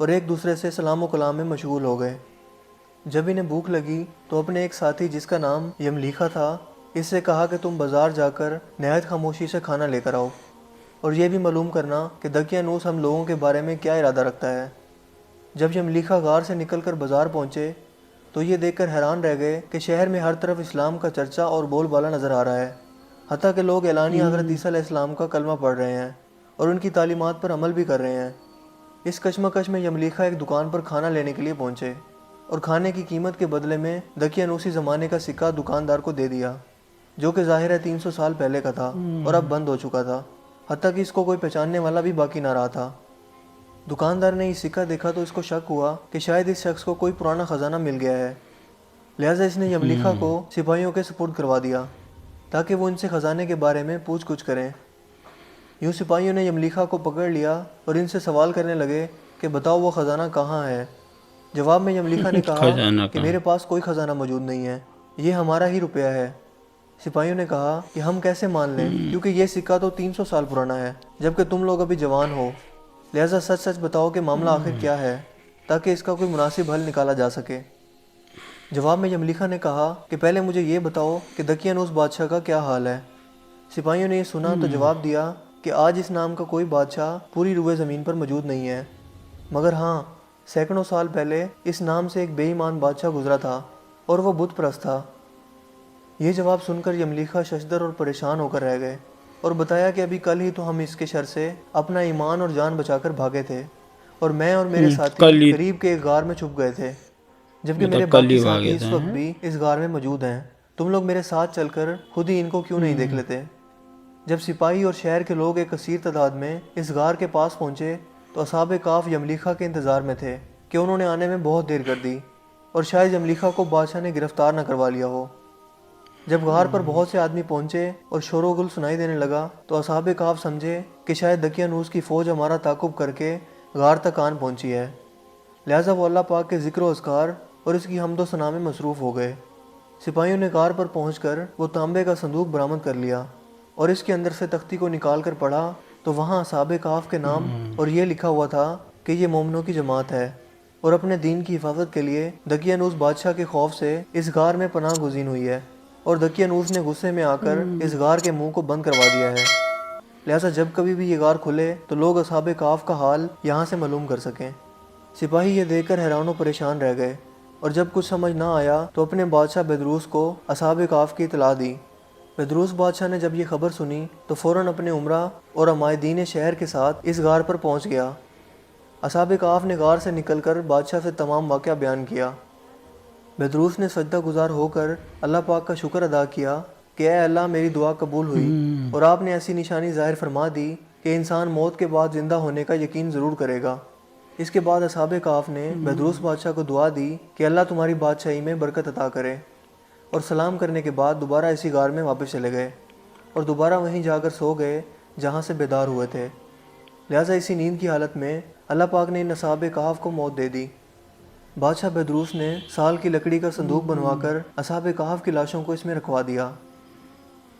اور ایک دوسرے سے سلام و کلام میں مشغول ہو گئے۔ جب انہیں بھوک لگی تو اپنے ایک ساتھی جس کا نام یملیخا تھا اس سے کہا کہ تم بازار جا کر نہایت خاموشی سے کھانا لے کر آؤ اور یہ بھی معلوم کرنا کہ دقیانوس ہم لوگوں کے بارے میں کیا ارادہ رکھتا ہے۔ جب یملیخا غار سے نکل کر بازار پہنچے تو یہ دیکھ کر حیران رہ گئے کہ شہر میں ہر طرف اسلام کا چرچا اور بول بالا نظر آ رہا ہے، حتیٰ کہ لوگ اعلانیہ حضرت عیسیٰ علیہ السلام کا کلمہ پڑھ رہے ہیں اور ان کی تعلیمات پر عمل بھی کر رہے ہیں۔ اس کشمکش میں یملیخا ایک دکان پر کھانا لینے کے لیے پہنچے اور کھانے کی قیمت کے بدلے میں دقیانوسی زمانے کا سکہ دکاندار کو دے دیا، جو کہ ظاہر ہے 300 سال پہلے کا تھا اور اب بند ہو چکا تھا، حتیٰ کہ اس کو کوئی پہچاننے والا بھی باقی نہ رہا تھا۔ دکاندار نے یہ سکہ دیکھا تو اس کو شک ہوا کہ شاید اس شخص کو کوئی پرانا خزانہ مل گیا ہے، لہٰذا اس نے یملیخا کو سپاہیوں کے سپرد کروا دیا تاکہ وہ ان سے خزانے کے بارے میں پوچھ گچھ کریں۔ یوں سپاہیوں نے یملیخا کو پکڑ لیا اور ان سے سوال کرنے لگے کہ بتاؤ وہ خزانہ کہاں ہے۔ جواب میں یملیخا نے کہا کہ میرے پاس کوئی خزانہ موجود نہیں ہے، یہ ہمارا ہی روپیہ ہے۔ سپاہیوں نے کہا کہ ہم کیسے مان لیں کیونکہ یہ سکہ تو 300 سال پرانا ہے جبکہ تم لوگ ابھی جوان ہو، لہٰذا سچ سچ بتاؤ کہ معاملہ آخر کیا ہے تاکہ اس کا کوئی مناسب حل نکالا جا سکے۔ جواب میں یملیخا نے کہا کہ پہلے مجھے یہ بتاؤ کہ دقیانوس بادشاہ کا کیا حال ہے۔ سپاہیوں نے یہ سنا تو جواب دیا کہ آج اس نام کا کوئی بادشاہ پوری روئے زمین پر موجود نہیں ہے، مگر ہاں سینکڑوں سال پہلے اس نام سے ایک بے ایمان بادشاہ گزرا تھا اور وہ بت پرست تھا۔ یہ جواب سن کر یملیخا ششدر اور پریشان ہو کر رہ گئے اور بتایا کہ ابھی کل ہی تو ہم اس کے شر سے اپنا ایمان اور جان بچا کر بھاگے تھے اور میں اور میرے ساتھی قریب کے ایک غار میں چھپ گئے تھے، جبکہ میرے باقی ساتھی اس وقت بھی اس غار میں موجود ہیں۔ تم لوگ میرے ساتھ چل کر خود ہی ان کو کیوں نہیں دیکھ لیتے؟ جب سپاہی اور شہر کے لوگ ایک کثیر تعداد میں اس غار کے پاس پہنچے تو اصحاب کاف یملیخا کے انتظار میں تھے کہ انہوں نے آنے میں بہت دیر کر دی اور شاید یملیخا کو بادشاہ نے گرفتار نہ کروا لیا ہو۔ جب غار پر بہت سے آدمی پہنچے اور شور و گل سنائی دینے لگا تو اصحاب کاف سمجھے کہ شاید دقیانوس کی فوج ہمارا تعاقب کر کے غار تک آن پہنچی ہے، لہٰذا وہ اللہ پاک کے ذکر و اذکار اور اس کی حمد و ثنا میں مصروف ہو گئے۔ سپاہیوں نے غار پر پہنچ کر وہ تانبے کا صندوق برآمد کر لیا اور اس کے اندر سے تختی کو نکال کر پڑھا تو وہاں اصحاب کاف کے نام اور یہ لکھا ہوا تھا کہ یہ مومنوں کی جماعت ہے اور اپنے دین کی حفاظت کے لیے دقیانوس بادشاہ کے خوف سے اس غار میں پناہ گزین ہوئی ہے، اور دقیانوس نے غصے میں آ کر اس غار کے منہ کو بند کروا دیا ہے، لہٰذا جب کبھی بھی یہ غار کھلے تو لوگ اصحاب کاف کا حال یہاں سے معلوم کر سکیں۔ سپاہی یہ دیکھ کر حیران و پریشان رہ گئے اور جب کچھ سمجھ نہ آیا تو اپنے بادشاہ بیدروس کو اصحاب کاف کی اطلاع دی۔ بیدروس بادشاہ نے جب یہ خبر سنی تو فوراً اپنے عمرہ اور عمائدین شہر کے ساتھ اس غار پر پہنچ گیا۔ اصحاب کاف نے غار سے نکل کر بادشاہ سے تمام واقعہ بیان کیا۔ بیدروس نے سجدہ گزار ہو کر اللہ پاک کا شکر ادا کیا کہ اے اللہ میری دعا قبول ہوئی اور آپ نے ایسی نشانی ظاہر فرما دی کہ انسان موت کے بعد زندہ ہونے کا یقین ضرور کرے گا۔ اس کے بعد اصحاب کاف نے بیدروس بادشاہ کو دعا دی کہ اللہ تمہاری بادشاہی میں برکت عطا کرے، اور سلام کرنے کے بعد دوبارہ اسی غار میں واپس چلے گئے اور دوبارہ وہیں جا کر سو گئے جہاں سے بیدار ہوئے تھے۔ لہٰذا اسی نیند کی حالت میں اللہ پاک نے ان اصحاب کہف کو موت دے دی۔ بادشاہ بیدروس نے سال کی لکڑی کا صندوق بنوا کر اصحاب کہف کی لاشوں کو اس میں رکھوا دیا۔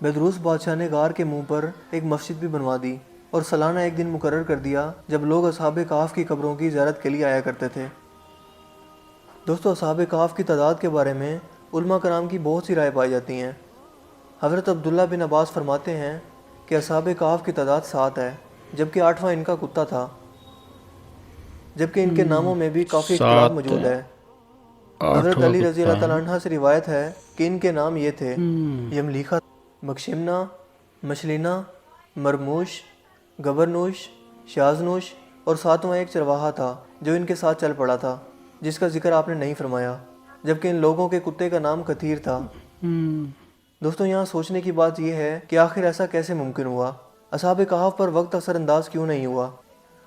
بیدروس بادشاہ نے غار کے منہ پر ایک مسجد بھی بنوا دی اور سالانہ ایک دن مقرر کر دیا جب لوگ اصحاب کہف کی قبروں کی زیارت کے لیے آیا کرتے تھے۔ دوستو، اصحاب کہف کی تعداد کے بارے میں علماء کرام کی بہت سی رائے پائی جاتی ہیں۔ حضرت عبداللہ بن عباس فرماتے ہیں کہ اصحاب کہف کی تعداد 7 ہے، جبکہ 8واں ان کا کتا تھا، جبکہ ان کے ناموں میں بھی کافی اختلاف موجود ہے۔ حضرت علی رضی اللہ تعالیٰ عنہ سے روایت ہے کہ ان کے نام یہ تھے: یملیخا، مکشمنا، مشلینا، مرموش، گبرنوش، شازنوش، اور 7واں ایک چرواہا تھا جو ان کے ساتھ چل پڑا تھا، جس کا ذکر آپ نے نہیں فرمایا، جبکہ ان لوگوں کے کتے کا نام کثیر تھا۔ دوستوں، یہاں سوچنے کی بات یہ ہے کہ آخر ایسا کیسے ممکن ہوا؟ اصحاب کہف پر وقت اثر انداز کیوں نہیں ہوا،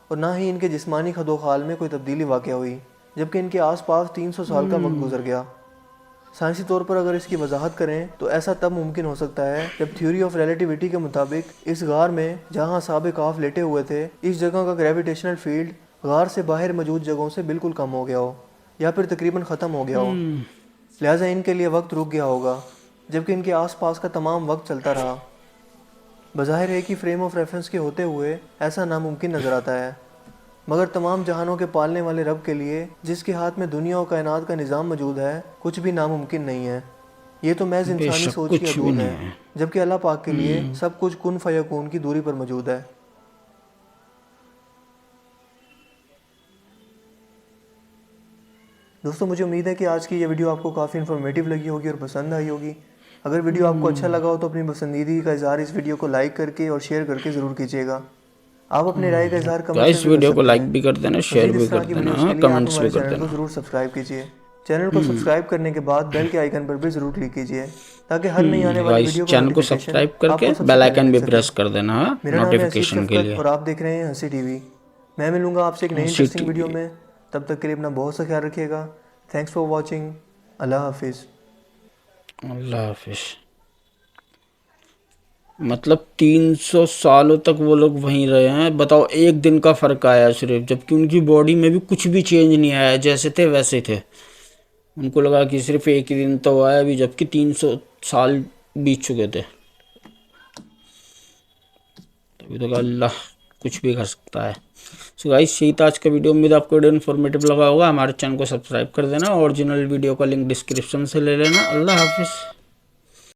اور نہ ہی ان کے جسمانی خد و خال میں کوئی تبدیلی واقع ہوئی، جبکہ ان کے آس پاس 300 سال کا وقت گزر گیا؟ سائنسی طور پر اگر اس کی وضاحت کریں تو ایسا تب ممکن ہو سکتا ہے جب تھیوری آف ریلیٹیوٹی کے مطابق اس غار میں جہاں اصحاب کہف لیٹے ہوئے تھے، اس جگہ کا گریویٹیشنل فیلڈ غار سے باہر موجود جگہوں سے بالکل کم ہو گیا ہو یا پھر تقریباً ختم ہو گیا ہو، لہٰذا ان کے لیے وقت رک گیا ہوگا، جبکہ ان کے آس پاس کا تمام وقت چلتا رہا۔ بظاہر ایک ہی فریم آف ریفرنس کے ہوتے ہوئے ایسا ناممکن نظر آتا ہے، مگر تمام جہانوں کے پالنے والے رب کے لیے، جس کے ہاتھ میں دنیا و کائنات کا نظام موجود ہے، کچھ بھی ناممکن نہیں ہے۔ یہ تو محض بے انسانی شک سوچ کی کچھ بھی حدود نہیں ہے، ہے۔ جبکہ اللہ پاک کے لیے سب کچھ کن فیکون کی دوری پر موجود ہے۔ دوستو مجھے امید ہے کہ آج کی یہ ویڈیو آپ کو کافی انفارمیٹیو لگی ہوگی اور پسند آئی ہوگی۔ اگر ویڈیو آپ کو اچھا لگا ہو تو اپنی پسندیدگی کا اظہار اس ویڈیو کو لائک کر کے اور شیئر کر کے ضرور کیجیے گا۔ آپ اپنے رائے کا اظہار کمنٹ گائس میں بھی کر ویڈیو کو سکتے لائک ہیں۔ بھی کر دینا، شیئر مزید بھی اس طرح کر کی دینا، ویڈیوز کے لیے آپ کمنٹس بھی ہمارے کر چینل دینا۔ کو ضرور سبسکرائب کیجیے۔ چینل کو سبسکرائب کرنے کے بعد بیل کے آئیکن پر بھی ضرور کلک کیجیے تاکہ ہر نئی آنے والی گائس ویڈیو کا چینل کو نوٹیفیکیشن سبسکرائب کر آپ کے کو سب سے بیل پہلے آئیکن مل بھی سکے۔ پریس کر دینا میرا نام ہے حسیب نوٹیفیکیشن کے لیے۔ شفقت اور آپ دیکھ رہے ہیں ہنسی ٹی وی۔ میں ملوں گا آپ سے ایک نئی انٹرسٹنگ ویڈیو میں، تب تک کے لیے اپنا بہت سا خیال رکھیے گا۔ Thanks for watching. اللہ حافظ۔ اللہ حافظ۔ مطلب 300 سالوں تک وہ لوگ وہیں رہے ہیں، بتاؤ ایک دن کا فرق آیا صرف، جبکہ ان کی باڈی میں بھی کچھ بھی چینج نہیں آیا، جیسے تھے ویسے تھے۔ ان کو لگا کہ صرف ایک ہی دن تو آیا بھی، جبکہ 300 سال بیت چکے تھے۔ تبھی تو اللہ کچھ بھی کر سکتا ہے۔ سو گائس یہی تھا آج کا ویڈیو، امید آپ کو ویڈیو انفارمیٹیو لگا ہوگا۔ ہمارے چینل کو سبسکرائب کر دینا، اوریجنل ویڈیو کا لنک ڈسکرپشن سے لے لینا۔ اللہ حافظ۔